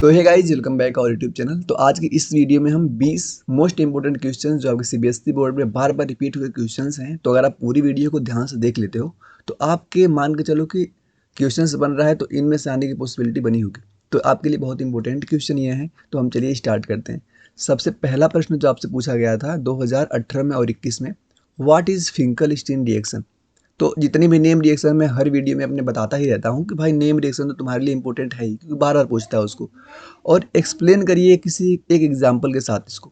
तो hey guys, welcome back our YouTube channel. तो आज की इस वीडियो में हम 20 मोस्ट इंपोर्टेंट क्वेश्चंस जो आपके सीबीएसई बोर्ड में बार बार रिपीट हुए क्वेश्चंस हैं, तो अगर आप पूरी वीडियो को ध्यान से देख लेते हो तो आपके मान के चलो कि क्वेश्चंस बन रहा है तो इनमें से आने की पॉसिबिलिटी बनी होगी। तो आपके लिए बहुत इंपॉर्टेंट क्वेश्चन ये हैं, तो हम चलिए स्टार्ट करते हैं। सबसे पहला प्रश्न जो आपसे पूछा गया था 2018 में और 21 में, व्हाट इज फिंकलस्टीन रिएक्शन। तो जितनी भी नेम रिएक्शन मैं हर वीडियो में अपने बताता ही रहता हूँ कि भाई नेम रिएक्शन तो तुम्हारे लिए इंपॉर्टेंट है ही, क्योंकि बार बार पूछता है उसको। और एक्सप्लेन करिए किसी एक एग्जाम्पल के साथ इसको।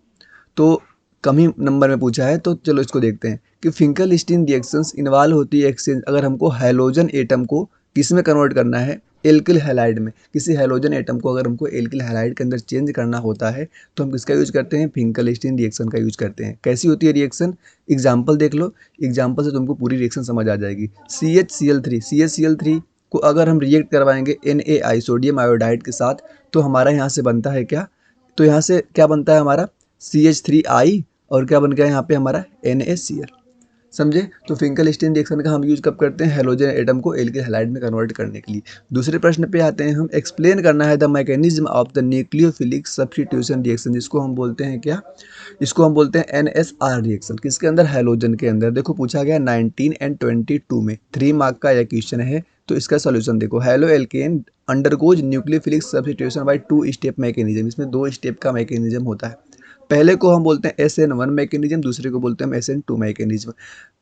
तो कम ही नंबर में पूछा है, तो चलो इसको देखते हैं कि फिंकलस्टीन रिएक्शंस इन्वॉल्व होती है एक्सचेंज। अगर हमको हैलोजन एटम को किस में कन्वर्ट करना है, एल्किल हैलाइड में। किसी हैलोजन एटम को अगर हमको एल्किल हैलाइड के अंदर चेंज करना होता है तो हम किसका यूज करते हैं, फिंकलस्टीन रिएक्शन का यूज करते हैं। कैसी होती है रिएक्शन, एग्जाम्पल देख लो, एग्जाम्पल से तुमको पूरी रिएक्शन समझ आ जाएगी। CHCl3 को अगर हम रिएक्ट करवाएंगे NaI सोडियम आयोडाइड के साथ, तो हमारा यहाँ से बनता है क्या, तो यहाँ से क्या बनता है हमारा CH3I, और क्या बन गया यहाँ पे हमारा NaCl। समझे। तो फिंकलस्टीन रिएक्शन का हम यूज कब करते हैं, हैलोजन एटम को एल्किल हैलाइड में कन्वर्ट करने के लिए। दूसरे प्रश्न पे आते हैं हम, एक्सप्लेन करना है the mechanism of the nucleophilic substitution reaction, जिसको हम बोलते हैं क्या, इसको हम बोलते हैं NSR रिएक्शन। किसके अंदर, हैलोजन के अंदर। देखो पूछा गया 19 एंड 22 में, 3 मार्क का यह क्वेश्चन है। तो इसका सोल्यूशन देखो, haloalkane undergoes nucleophilic substitution by 2 step mechanism. इसमें 2 स्टेप का मैकेनिज्म होता है। पहले को हम बोलते हैं SN1 मैकेनिज्म, दूसरे को बोलते हैं हम SN2 मैकेनिज्म।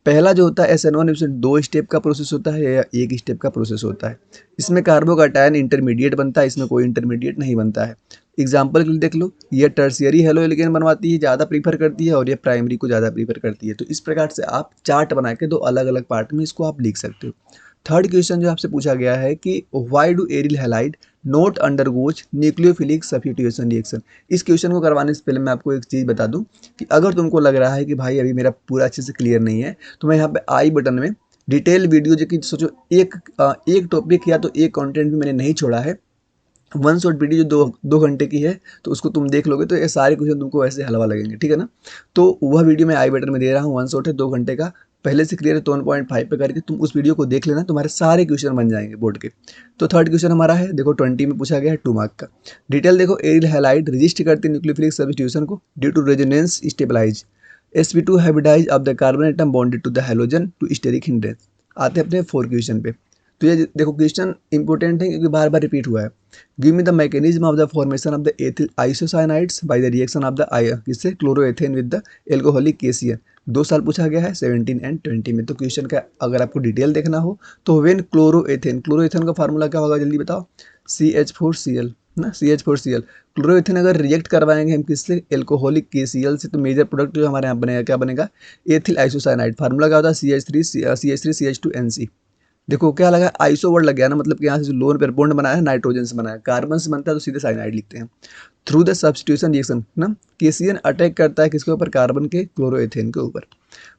पहला जो होता है SN1, इसमें 2 स्टेप का प्रोसेस होता है या 1 स्टेप का प्रोसेस होता है। इसमें कार्बोकैटायन इंटरमीडिएट बनता है, इसमें कोई इंटरमीडिएट नहीं बनता है। एग्जाम्पल के लिए देख लो, ये टर्शियरी हैलो एल्केन बनवाती है, ज़्यादा प्रीफर करती है, और ये प्राइमरी को ज़्यादा प्रीफर करती है। तो इस प्रकार से आप चार्ट बना के 2 अलग अलग पार्ट में इसको आप लिख सकते हो। थर्ड क्वेश्चन जो आपसे पूछा गया है कि why do aryl halide not undergoes nucleophilic substitution reaction. इस क्वेश्चन को करवाने से पहले मैं आपको एक चीज़ बता दूं कि अगर तुमको लग रहा है कि भाई अभी मेरा पूरा अच्छे से क्लियर नहीं है, तो मैं यहाँ पे आई बटन में डिटेल वीडियो, जो कि सोचो एक टॉपिक या तो एक कंटेंट भी मैंने नहीं छोड़ा है, वन शॉट वीडियो जो दो घंटे की है, तो उसको तुम देख लोगे तो ये सारे क्वेश्चन तुमको ऐसे हलवा लगेंगे, ठीक है ना। तो वह वीडियो मैं आई बटन में दे रहा हूँ, वन शॉट है 2 घंटे का, पहले से क्लियर है तो 1.5 पे करके तुम उस वीडियो को देख लेना, तुम्हारे सारे क्वेश्चन बन जाएंगे बोर्ड के। तो थर्ड क्वेश्चन हमारा है, देखो 20 में पूछा गया है, 2 मार्क का। डिटेल देखो, एरिल हैलाइड रजिस्ट करती है न्यूक्लियोफिलिक सब्स्टिट्यूशन को due to resonance stabilize sp2 hybridize of the carbon atom bonded to the halogen to steric hindrance. आते हैं अपने 4 क्वेश्चन पे। तो ये देखो क्वेश्चन इंपॉर्टेंट है क्योंकि बार बार रिपीट हुआ है। Give me the mechanism of the formation of the ethyl isocyanides by the reaction of the किससे, chloroethane with the alcoholic KCl। 2 साल पूछा गया है 17 एंड 20 में। तो क्वेश्चन का अगर आपको डिटेल देखना हो तो व्हेन क्लोरोएथेन का फार्मूला क्या होगा, जल्दी बताओ। CH4Cl ना, CH4Cl। क्लोरोएथेन अगर रिएक्ट करवाएंगे हम किससे, एल्कोहलिक KCl से, तो मेजर प्रोडक्ट जो हमारे यहाँ बनेगा क्या बनेगा, एथिल आइसोसाइनाइड। फार्मूला क्या होता है, CH3CH2NC। देखो क्या लगा, आइसो वर्ड लग गया ना, मतलब कि यहाँ से जो लोन पेयर बॉन्ड बनाया है नाइट्रोजन से बनाया, कार्बन से बनता है तो सीधे साइनाइड लिखते हैं। थ्रू द सब्स्टिट्यूशन रिएक्शन ना, KCl अटैक करता है किसके ऊपर, कार्बन के क्लोरोएथेन के ऊपर।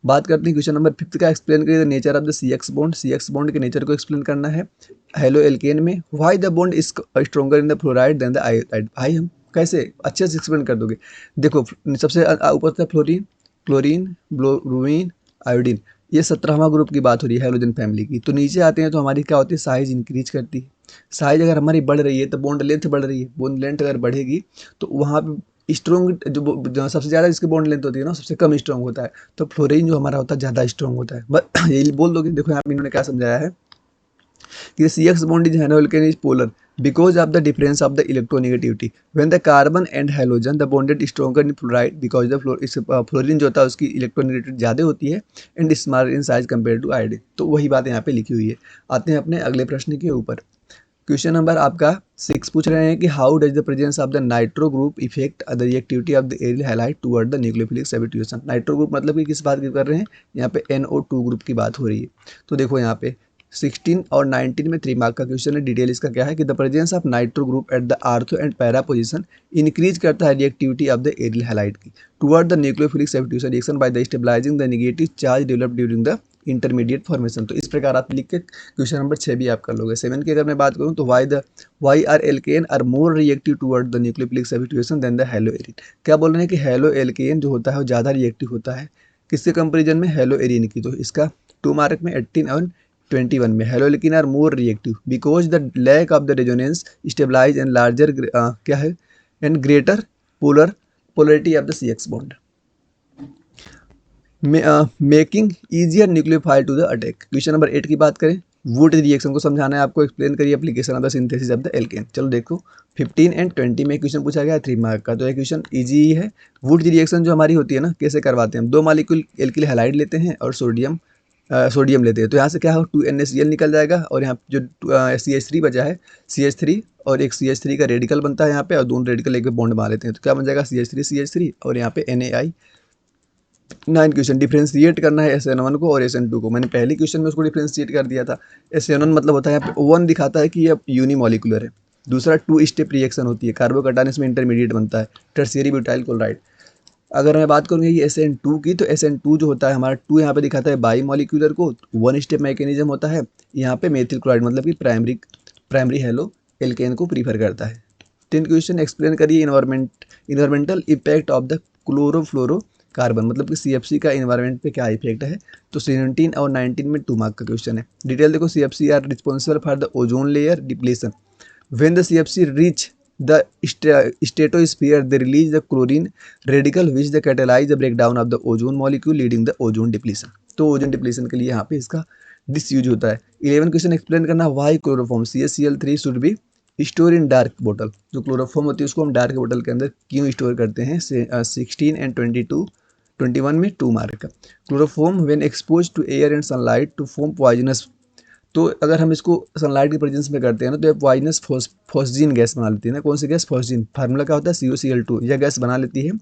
बात करते हैं क्वेश्चन नंबर 5 का, एक्सप्लेन करिए the nature of the CX bond. CX bond के नेचर को एक्सप्लेन करना है हेलो एल्केन में। Why the bond is stronger in the fluoride than the iodide. भाई हम कैसे अच्छे से एक्सप्लेन कर दोगे। देखो सबसे ऊपर था फ्लोरीन, क्लोरीन, ब्रोमीन, आयोडीन, ये 17वां ग्रुप की बात हो रही है हैलोजन फैमिली की। तो नीचे आते हैं तो हमारी क्या होती है, साइज इंक्रीज करती है। साइज अगर हमारी बढ़ रही है तो बॉन्ड लेंथ बढ़ रही है, बॉन्ड लेंथ अगर बढ़ेगी तो वहाँ पे स्ट्रॉन्ग जो सबसे ज़्यादा जिसकी बॉन्ड लेंथ होती है ना, सबसे कम स्ट्रॉन्ग होता है। तो फ्लोरीन जो हमारा होता है ज़्यादा स्ट्रॉन्ग होता है। बस यही बोल दोगे। देखो यहाँ पे इन्होंने क्या समझाया है कि CX bond is halogen is polar because of the difference of the electronegativity. When the carbon and halogen the bonded stronger in fluoride because the fluorine जो होता है उसकी इलेक्ट्रोनेगेटिविटी ज़्यादा होती है and smaller in size compare to iodine. तो वही बात यहाँ पे लिखी हुई है। आते हैं अपने अगले प्रश्न के ऊपर। क्वेश्चन नंबर आपका 6 पूछ रहे हैं कि how does the presence of the nitro group effect the reactivity of the aryl halide toward the nucleophilic substitution. Nitro group मतलब कि किस बात की कर रहे हैं, यहाँ पे NO2 ग्रुप की बात हो रही है। तो देखो यहाँ पे 16 और 19 में 3 मार्क का क्वेश्चन है। डिटेल इसका क्या है कि the presence of nitro group at the ortho and para position increase करता है reactivity of the aryl halide की toward the nucleophilic substitution reaction by the stabilising the negative charge develop during the intermediate formation. तो इस प्रकार आप लिख के question number 6 भी आप कर लोगे। 7 की अगर मैं बात करूँ तो why are alkane are more reactive toward the nucleophilic substitution than the haloarene. क्या बोल रहे हैं कि हैलो एल्केन जो होता है वो ज़्यादा रिएक्टिव होता है किसके कंपेरिजन में, हैलो एरिन की। तो इसका 2 मार्क में 18 और 21 में haloalkane are more reactive because the lack of the resonance stabilize and larger क्या है and greater polarity of the C X bond making easier nucleophile to the attack. Question number 8 की बात करें, would reaction को समझाना है आपको, explain करिए application of the synthesis of the alkene. चलो देखो 15 एंड 20 में क्वेश्चन पूछा गया 3 मार्क का, तो ये क्वेश्चन इजी ही है। वुड रिएक्शन जो हमारी होती है ना, कैसे करवाते हैं हम, 2 मॉलिक्यूल एल्किल हैलाइड लेते हैं और सोडियम लेते हैं, तो यहाँ से क्या हो 2NaCl निकल जाएगा और यहाँ जो CH3 बचा है CH3 और एक CH3 का रेडिकल बनता है यहाँ पे, और दोनों रेडिकल एक पे बॉन्ड बना लेते हैं, तो क्या बन जाएगा CH3 और यहाँ पे NaI। 9 क्वेश्चन डिफ्रेंशिएट करना है SN1 को और SN2 को। मैंने पहले क्वेश्चन में उसको डिफ्रेंशिएट कर दिया था। SN1 मतलब होता है यहाँ पे 1 दिखाता है कि ये यूनिमोलिकुलर है, दूसरा 2 स्टेप रिएक्शन होती है, कार्बोकैटायन इसमें इंटरमीडिएट बनता है, टर्शियरी ब्यूटाइल क्लोराइड। अगर मैं बात करूँगी ये SN2 की, तो SN2 जो होता है हमारा 2 यहाँ पे दिखाता है बाई मॉलिक्यूलर को, 1 स्टेप मैकेनिज्म होता है यहाँ पे मेथिल क्लोराइड, मतलब कि प्राइमरी हेलो एल्केन को प्रीफर करता है। 10 क्वेश्चन एक्सप्लेन करिए environmental impact of the chlorofluorocarbon, मतलब कि CFC का इन्वायरमेंट पे क्या इफेक्ट है। तो 17 और 19 में 2 मार्क का क्वेश्चन है। डिटेल देखो, CFC are responsible for the ozone layer depletion. When the CFC reach the stratosphere they release the chlorine radical which the catalyze the breakdown of the ozone molecule leading the ozone depletion। तो ozone depletion के लिए यहाँ पे इसका disuse होता है। 11 question explain करना, why chloroform CaCl3 should be store in dark बोतल। जो क्लोरोफॉर्म होती है उसको हम डार्क बोतल के अंदर क्यों स्टोर करते हैं। 16 एंड 21 में 2 मार्क का। Chloroform when expose to air and sunlight to form poisonous, तो अगर हम इसको सनलाइट के प्रेजेंस में करते हैं ना, तो ये पॉइजनस फॉस्जीन गैस बना लेती है ना। कौन सी गैस? फॉस्जीन। फार्मूला क्या होता है? CuCl2। यह गैस बना लेती है,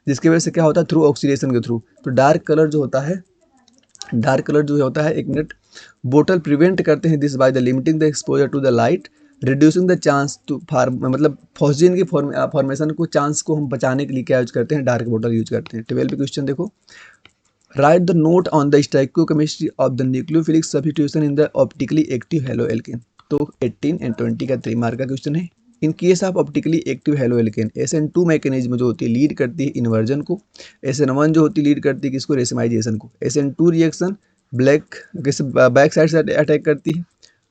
जिसकी वजह से क्या होता है, थ्रू ऑक्सीडेशन के थ्रू। तो डार्क कलर जो होता है, एक मिनट, बोतल प्रिवेंट करते हैं this by the limiting the exposure to the light, reducing the chance to मतलब फॉस्जीन की फॉर्मेशन को, चांस को हम बचाने के लिए क्या यूज करते हैं, डार्क बोतल यूज करते हैं। 12 क्वेश्चन देखो, write the note on the stereochemistry of the nucleophilic substitution in the optically active halo alkane. तो 18 एंड 20 का 3 मार्क का क्वेश्चन है। In case of optically active halo alkene, SN2 mechanism जो होती है लीड करती है इन्वर्जन को, SN1 जो होती है लीड करती है किसको? रेसिमाइजेशन को। SN2 रिएक्शन बैक साइड से अटैक करती है।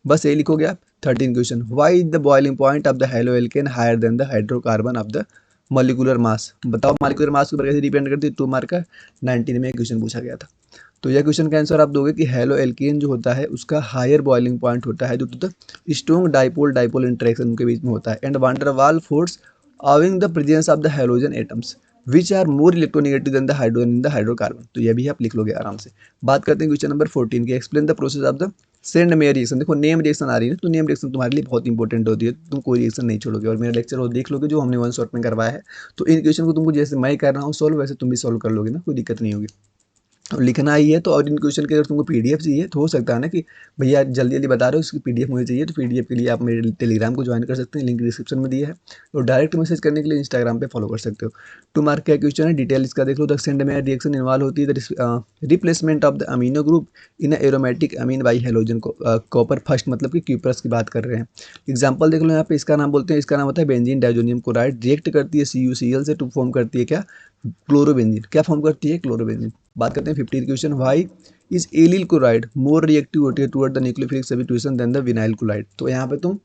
बस ये लिखोगे आप। 13 question, why the boiling point of the haloalkane higher than the hydrocarbon of the molecular mass. बताओ मॉलिक्यूलर मास के ऊपर कैसे डिपेंड करती है। 2 मार्क का 19 में क्वेश्चन पूछा गया था। तो यह क्वेश्चन का आंसर आप दोगे कि हेलो एल्केन जो होता है उसका हायर बॉइलिंग पॉइंट होता है, जो तो स्ट्रॉन्ग डाइपोल इंटरेक्शन उनके बीच में होता है, and van der Waals force owing the presence of the halogen atoms which are more electronegative than the hydrogen in the hydrocarbon. तो यह भी आप लिख लोगे आराम से। बात करते हैं क्वेश्चन नंबर 14 की, explain the process of the Sandmeyer reaction. देखो नेम रिएक्शन आ रही है ना, तो नेम रिएक्शन तुम्हारे लिए बहुत इंपॉर्टेंट होती है, तुम कोई रिएक्शन नहीं छोड़ोगे, और मेरा लेक्चर वो देख लोगे जो हमने 1 शॉट में करवाया है। तो इन क्वेश्चन को तुमको जैसे मैं कर रहा हूँ सॉल्व, वैसे तुम भी सॉल्व कर लोगे ना, कोई दिक्कत नहीं होगी। और लिखना ही है तो, और इन क्वेश्चन के अगर तुमको PDF चाहिए तो हो सकता है ना कि भैया जल्दी जल्दी बता रहे हो उसकी PDF मुझे चाहिए, तो PDF के लिए आप मेरे टेलीग्राम को ज्वाइन कर सकते हैं, लिंक डिस्क्रिप्शन में दिया है। और डायरेक्ट मैसेज करने के लिए इंस्टाग्राम पे फॉलो कर सकते हो। 2 मार्क का क्वेश्चन है, डिटेल इसका देख लो। The Sandmeyer reaction involve होती है the replacement of the amino group in aromatic amine by halogen copper first, मतलब कि क्यूप्रस की बात कर रहे हैं। एग्जाम्पल देख लो यहाँ पे, इसका नाम बोलते हैं, इसका नाम होता है बेंजीन डाइजोनियम क्लोराइड, रिएक्ट करती है CuCl से टू फॉर्म करती है क्या? क्लोरोबेंजीन। क्या फॉर्म करती है? क्लोरोबेंजीन। बात करते हैं 15 question, why is allyl chloride more reactive होती है toward the nucleophilic substitution than the vinyl chloride. तो यहाँ पे तुम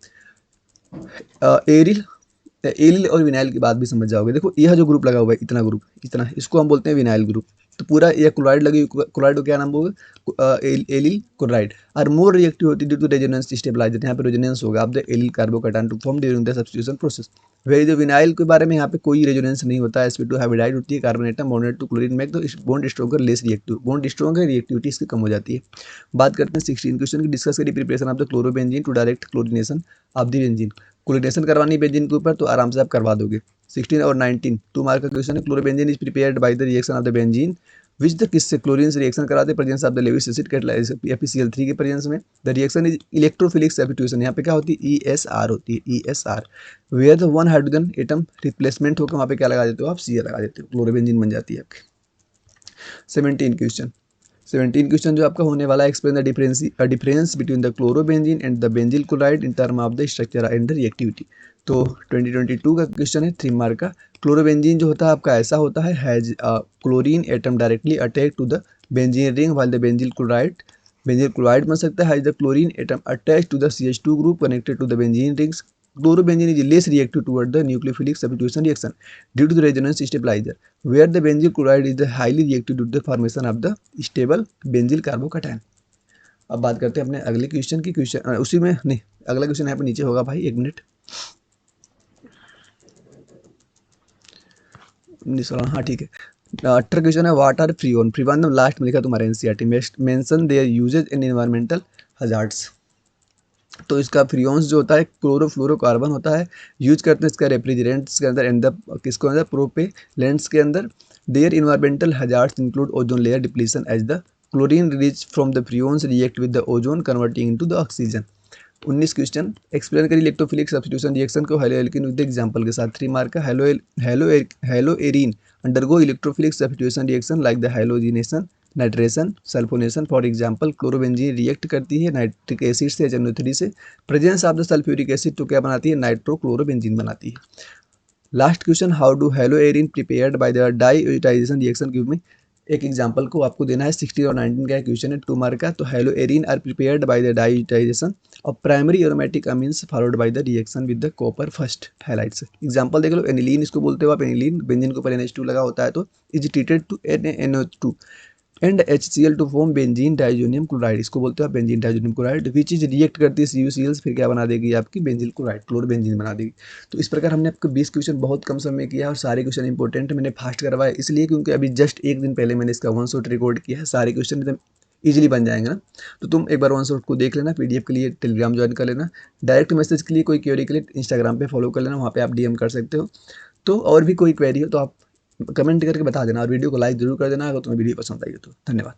एलिल और विनाइल की बात भी समझ जाओगे। देखो यह जो ग्रुप लगा हुआ है, इतना ग्रुप, इतना, इसको हम बोलते हैं विनाइल ग्रुप। तो पूरा यह क्लोराइड लगी, क्लोराइड को क्या नाम बोलोगे? Allyl chloride. और मोर रिएक्टिव होती है ड्यू टू रेजोनेंस स्टेबलाइजर, यहाँ पे रेजोनेंस होगा of the allyl carbocation to form during the substitution process. Very जो विनाइल के बारे में यहाँ पे कोई रेजोनेंस नहीं होता है, sp2 हाइब्रिडाइड होती है, carbon atom bonded to chlorine make the bond stronger less reactive, bond strong है, रिएक्टिविटी इसकी कम हो जाती है। बात करते हैं 16 क्वेश्चन की, डिस्कस करिए preparation of the chlorobenzene to direct chlorination of the benzene. Chlorination करवानी बेंजीन के ऊपर तो आराम से आप करवा दोगे। 16 और 19 2 मार्क का क्वेश्चन है। Chlorobenzene is prepared by the reaction of the benzene which the किससे? क्लोरीन से रिएक्शन कराते presence of the Lewis acid catalyse FeCl3 के प्रेजेंस में। The reaction is electrophilic substitution, यहाँ पे क्या होती है? ESR होती है, ESR। Where the 1 hydrogen atom replacement होकर वहाँ पे क्या लगा देते हो आप? Cl लगा देते हो, क्लोरोबेंजीन बन जाती है आपकी। 17 क्वेश्चन जो आपका होने वाला है, explain the difference between the chlorobenzene and the benzyl chloride in term of the structure and the reactivity. तो 2022 का क्वेश्चन है, 3 मार्क का। क्लोरोबेंजीन जो होता है आपका ऐसा होता है, has chlorine atom directly attack to the benzene ring while the benzyl chloride benzene chloride बन सकता है the chlorine atom attach to the CH2 group connected to the benzene rings. Chlorobenzene is less reactive toward the nucleophilic substitution reaction due to the resonance stabilizer, where the benzyl chloride is the highly reactive due to the formation of the stable benzyl carbocation. अब बात करते हैं अपने अगले question की. Question उसी में नहीं, अगला क्वेश्चन यहाँ पे नीचे होगा भाई, एक मिनट. हाँ ठीक है. अठारह क्वेश्चन है what are freon. Freon last में लिखा तुम्हारे एनसीईआरटी में, mention their uses in environmental hazards. तो इसका फ्रीऑन्स जो होता है क्लोरोफ्लोरोकार्बन होता है, यूज करते हैं इसका रेफ्रिजरेंट्स के अंदर एंड किसको अंदर प्रोपेलेंट्स के अंदर. Their environmental hazards include ozone layer depletion as the chlorine release from the freons react with the ozone converting into the oxygen. 19 question. Explain करिए इलेक्ट्रोफिलिक सब्स्टिट्यूशन रिएक्शन को हेलो एल्किन विद एग्जांपल के साथ. 3 mark का. Halo arene undergo electrophilic substitution reaction like the halogenation, nitration, sulphonation. For example chlorobenzene react करती है nitric acid से HNO3 से. Presence of the sulphuric acid तो क्या बनाती है, नाइट्रोक्लोरोबेंजीन बनाती है. Last question, how do halo arene prepared by the diazotisation reaction. Give me एक एग्जांपल को आपको देना है. 16 और 19 का क्वेश्चन है, 2 मार्क का. तो halo arene are prepared by the diazotisation of primary aromatic amines followed by the reaction with the copper first halides. Example देख लो. एनिलीन इसको बोलते हो आप, एनिलीन. बेंजीन के ऊपर NH2 लगा होता है तो is treated to NaNO2 and HCl to form benzene diazonium chloride. इसको बोलते हो आप benzene diazonium chloride, which is react करती है CuCl, फिर क्या बना देगी आपकी बेंजील क्लोराइड, क्लोरोबेंजीन बना देगी. तो इस प्रकार हमने आपको 20 क्वेश्चन बहुत कम समय में किया और सारे क्वेश्चन इंपॉर्टेंट मैंने फास्ट करवाया इसलिए क्योंकि अभी जस्ट एक दिन पहले मैंने इसका 1 शॉट रिकॉर्ड किया है. सारे क्वेश्चन एकदम ईजिली बन जाएंगे ना. तो तुम एक बार 1 शॉट को देख लेना. PDF के लिए टेलीग्राम ज्वाइन कर लेना. डायरेक्ट मैसेज के लिए कोई क्वेरी के लिए इंस्टाग्राम पे फॉलो कर लेना, वहाँ पे आप DM कर सकते हो. तो और भी कोई क्वेरी हो तो आप कमेंट करके बता देना और वीडियो को लाइक जरूर कर देना अगर तुम्हें वीडियो पसंद आई हो तो. धन्यवाद.